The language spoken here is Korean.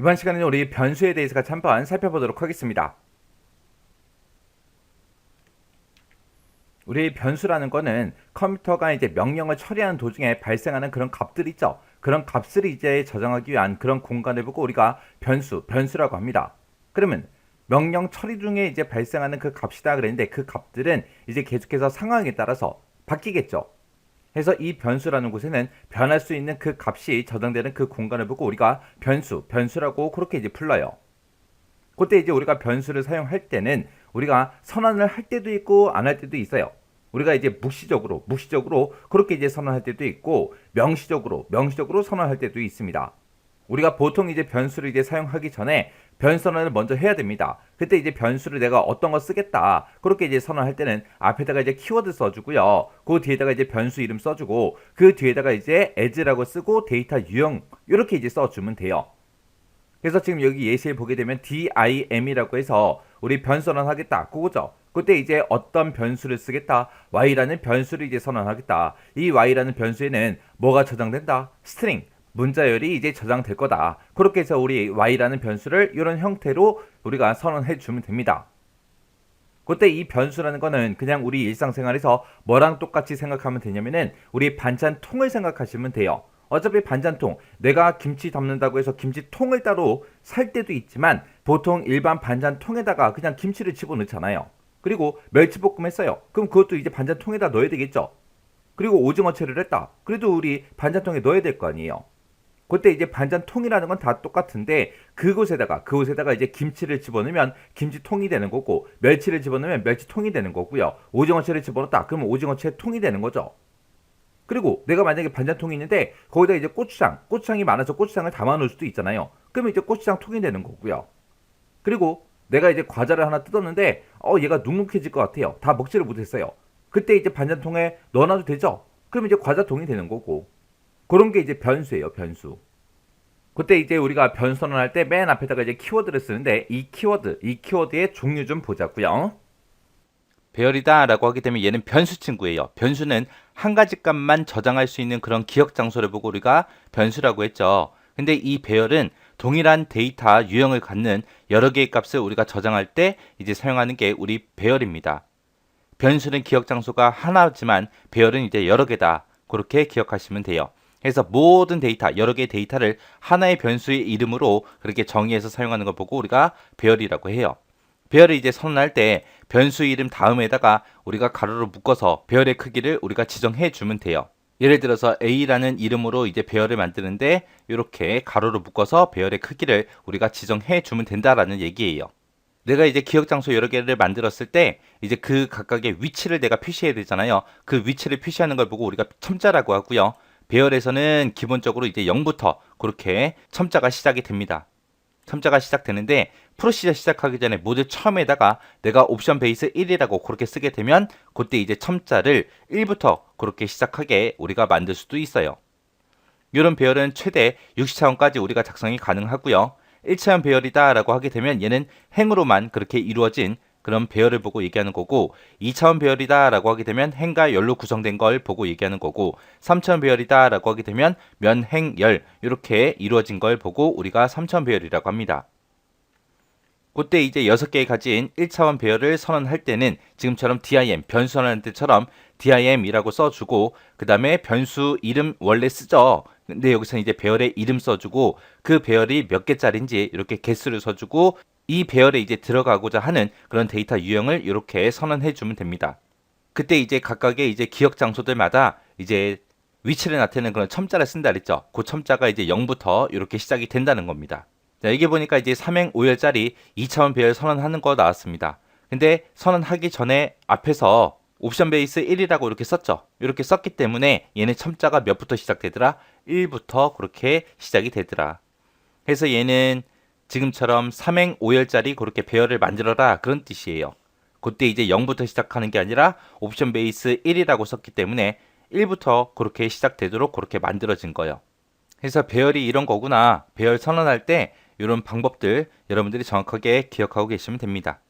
이번 시간에는 우리 변수에 대해서 같이 한번 살펴보도록 하겠습니다. 우리 변수라는 거는 컴퓨터가 이제 명령을 처리하는 도중에 발생하는 그런 값들 있죠. 그런 값을 이제 저장하기 위한 그런 공간을 보고 우리가 변수라고 합니다. 그러면 명령 처리 중에 이제 발생하는 그 값이다 그랬는데 그 값들은 이제 계속해서 상황에 따라서 바뀌겠죠. 그래서 이 변수라는 곳에는 변할 수 있는 그 값이 저장되는 그 공간을 보고 우리가 변수라고 그렇게 이제 불러요. 그때 이제 우리가 변수를 사용할 때는 우리가 선언을 할 때도 있고 안 할 때도 있어요. 우리가 이제 묵시적으로 그렇게 이제 선언할 때도 있고 명시적으로 선언할 때도 있습니다. 우리가 보통 이제 변수를 이제 사용하기 전에 변수 선언을 먼저 해야 됩니다. 그때 이제 변수를 내가 어떤 거 쓰겠다 그렇게 이제 선언할 때는 앞에다가 이제 키워드 써주고요. 그 뒤에다가 이제 변수 이름 써주고 그 뒤에다가 이제 as라고 쓰고 데이터 유형 이렇게 이제 써주면 돼요. 그래서 지금 여기 예시에 보게 되면 dim이라고 해서 우리 변수 선언하겠다 그거죠. 그때 이제 어떤 변수를 쓰겠다 y라는 변수를 이제 선언하겠다. 이 y라는 변수에는 뭐가 저장된다? 스트링 문자열이 이제 저장될 거다. 그렇게 해서 우리 y라는 변수를 이런 형태로 우리가 선언해 주면 됩니다. 그때 이 변수라는 거는 그냥 우리 일상생활에서 뭐랑 똑같이 생각하면 되냐면은 우리 반찬통을 생각하시면 돼요. 어차피 반찬통, 내가 김치 담는다고 해서 김치통을 따로 살 때도 있지만 보통 일반 반찬통에다가 그냥 김치를 집어넣잖아요. 그리고 멸치볶음 했어요. 그럼 그것도 이제 반찬통에다 넣어야 되겠죠. 그리고 오징어채를 했다. 그래도 우리 반찬통에 넣어야 될 거 아니에요. 그때 이제 반찬통이라는 건 다 똑같은데 그곳에다가 이제 김치를 집어넣으면 김치통이 되는 거고 멸치를 집어넣으면 멸치통이 되는 거고요. 오징어채를 집어넣었다. 그러면 오징어채 통이 되는 거죠. 그리고 내가 만약에 반찬통이 있는데 거기다 이제 고추장이 많아서 고추장을 담아 놓을 수도 있잖아요. 그러면 이제 고추장 통이 되는 거고요. 그리고 내가 이제 과자를 하나 뜯었는데 얘가 눅눅해질 것 같아요. 다 먹지를 못했어요. 그때 이제 반찬통에 넣어놔도 되죠. 그러면 이제 과자통이 되는 거고 그런 게 이제 변수예요. 변수. 그때 이제 우리가 변수 선언할 때 맨 앞에다가 이제 키워드를 쓰는데 이 키워드의 종류 좀 보자고요. 배열이다 라고 하게 되면 얘는 변수 친구예요. 변수는 한 가지 값만 저장할 수 있는 그런 기억 장소를 보고 우리가 변수라고 했죠. 근데 이 배열은 동일한 데이터 유형을 갖는 여러 개의 값을 우리가 저장할 때 이제 사용하는 게 우리 배열입니다. 변수는 기억 장소가 하나지만 배열은 이제 여러 개다. 그렇게 기억하시면 돼요. 그래서 모든 데이터, 여러 개의 데이터를 하나의 변수의 이름으로 그렇게 정의해서 사용하는 걸 보고 우리가 배열이라고 해요. 배열을 이제 선언할 때 변수 이름 다음에다가 우리가 가로로 묶어서 배열의 크기를 우리가 지정해 주면 돼요. 예를 들어서 A라는 이름으로 이제 배열을 만드는데 이렇게 가로로 묶어서 배열의 크기를 우리가 지정해 주면 된다라는 얘기예요. 내가 이제 기억 장소 여러 개를 만들었을 때 이제 그 각각의 위치를 내가 표시해야 되잖아요. 그 위치를 표시하는 걸 보고 우리가 첨자라고 하고요. 배열에서는 기본적으로 이제 0부터 그렇게 첨자가 시작이 됩니다. 첨자가 시작되는데 프로시저 시작하기 전에 모듈 처음에다가 내가 옵션 베이스 1이라고 그렇게 쓰게 되면 그때 이제 첨자를 1부터 그렇게 시작하게 우리가 만들 수도 있어요. 이런 배열은 최대 60차원까지 우리가 작성이 가능하고요. 1차원 배열이다 라고 하게 되면 얘는 행으로만 그렇게 이루어진 그런 배열을 보고 얘기하는 거고 2차원 배열이다 라고 하게 되면 행과 열로 구성된 걸 보고 얘기하는 거고 3차원 배열이다 라고 하게 되면 면, 행, 열 이렇게 이루어진 걸 보고 우리가 3차원 배열이라고 합니다. 그때 이제 6개의 가진 1차원 배열을 선언할 때는 지금처럼 dim, 변수 선언할 때처럼 dim이라고 써주고 그 다음에 변수 이름 원래 쓰죠. 근데 여기서 이제 배열의 이름 써주고 그 배열이 몇 개짜리인지 이렇게 개수를 써주고 이 배열에 이제 들어가고자 하는 그런 데이터 유형을 이렇게 선언해 주면 됩니다. 그때 이제 각각의 이제 기억 장소들마다 이제 위치를 나타내는 그런 첨자를 쓴다 그랬죠. 그 첨자가 이제 0부터 이렇게 시작이 된다는 겁니다. 자, 이게 보니까 이제 3행 5열짜리 2차원 배열 선언하는 거 나왔습니다. 근데 선언하기 전에 앞에서 옵션 베이스 1이라고 이렇게 썼죠. 이렇게 썼기 때문에 얘는 첨자가 몇부터 시작되더라? 1부터 그렇게 시작이 되더라. 그래서 얘는 지금처럼 3행 5열짜리 그렇게 배열을 만들어라 그런 뜻이에요. 그때 이제 0부터 시작하는 게 아니라 옵션 베이스 1이라고 썼기 때문에 1부터 그렇게 시작되도록 그렇게 만들어진 거예요. 그래서 배열이 이런 거구나. 배열 선언할 때 이런 방법들 여러분들이 정확하게 기억하고 계시면 됩니다.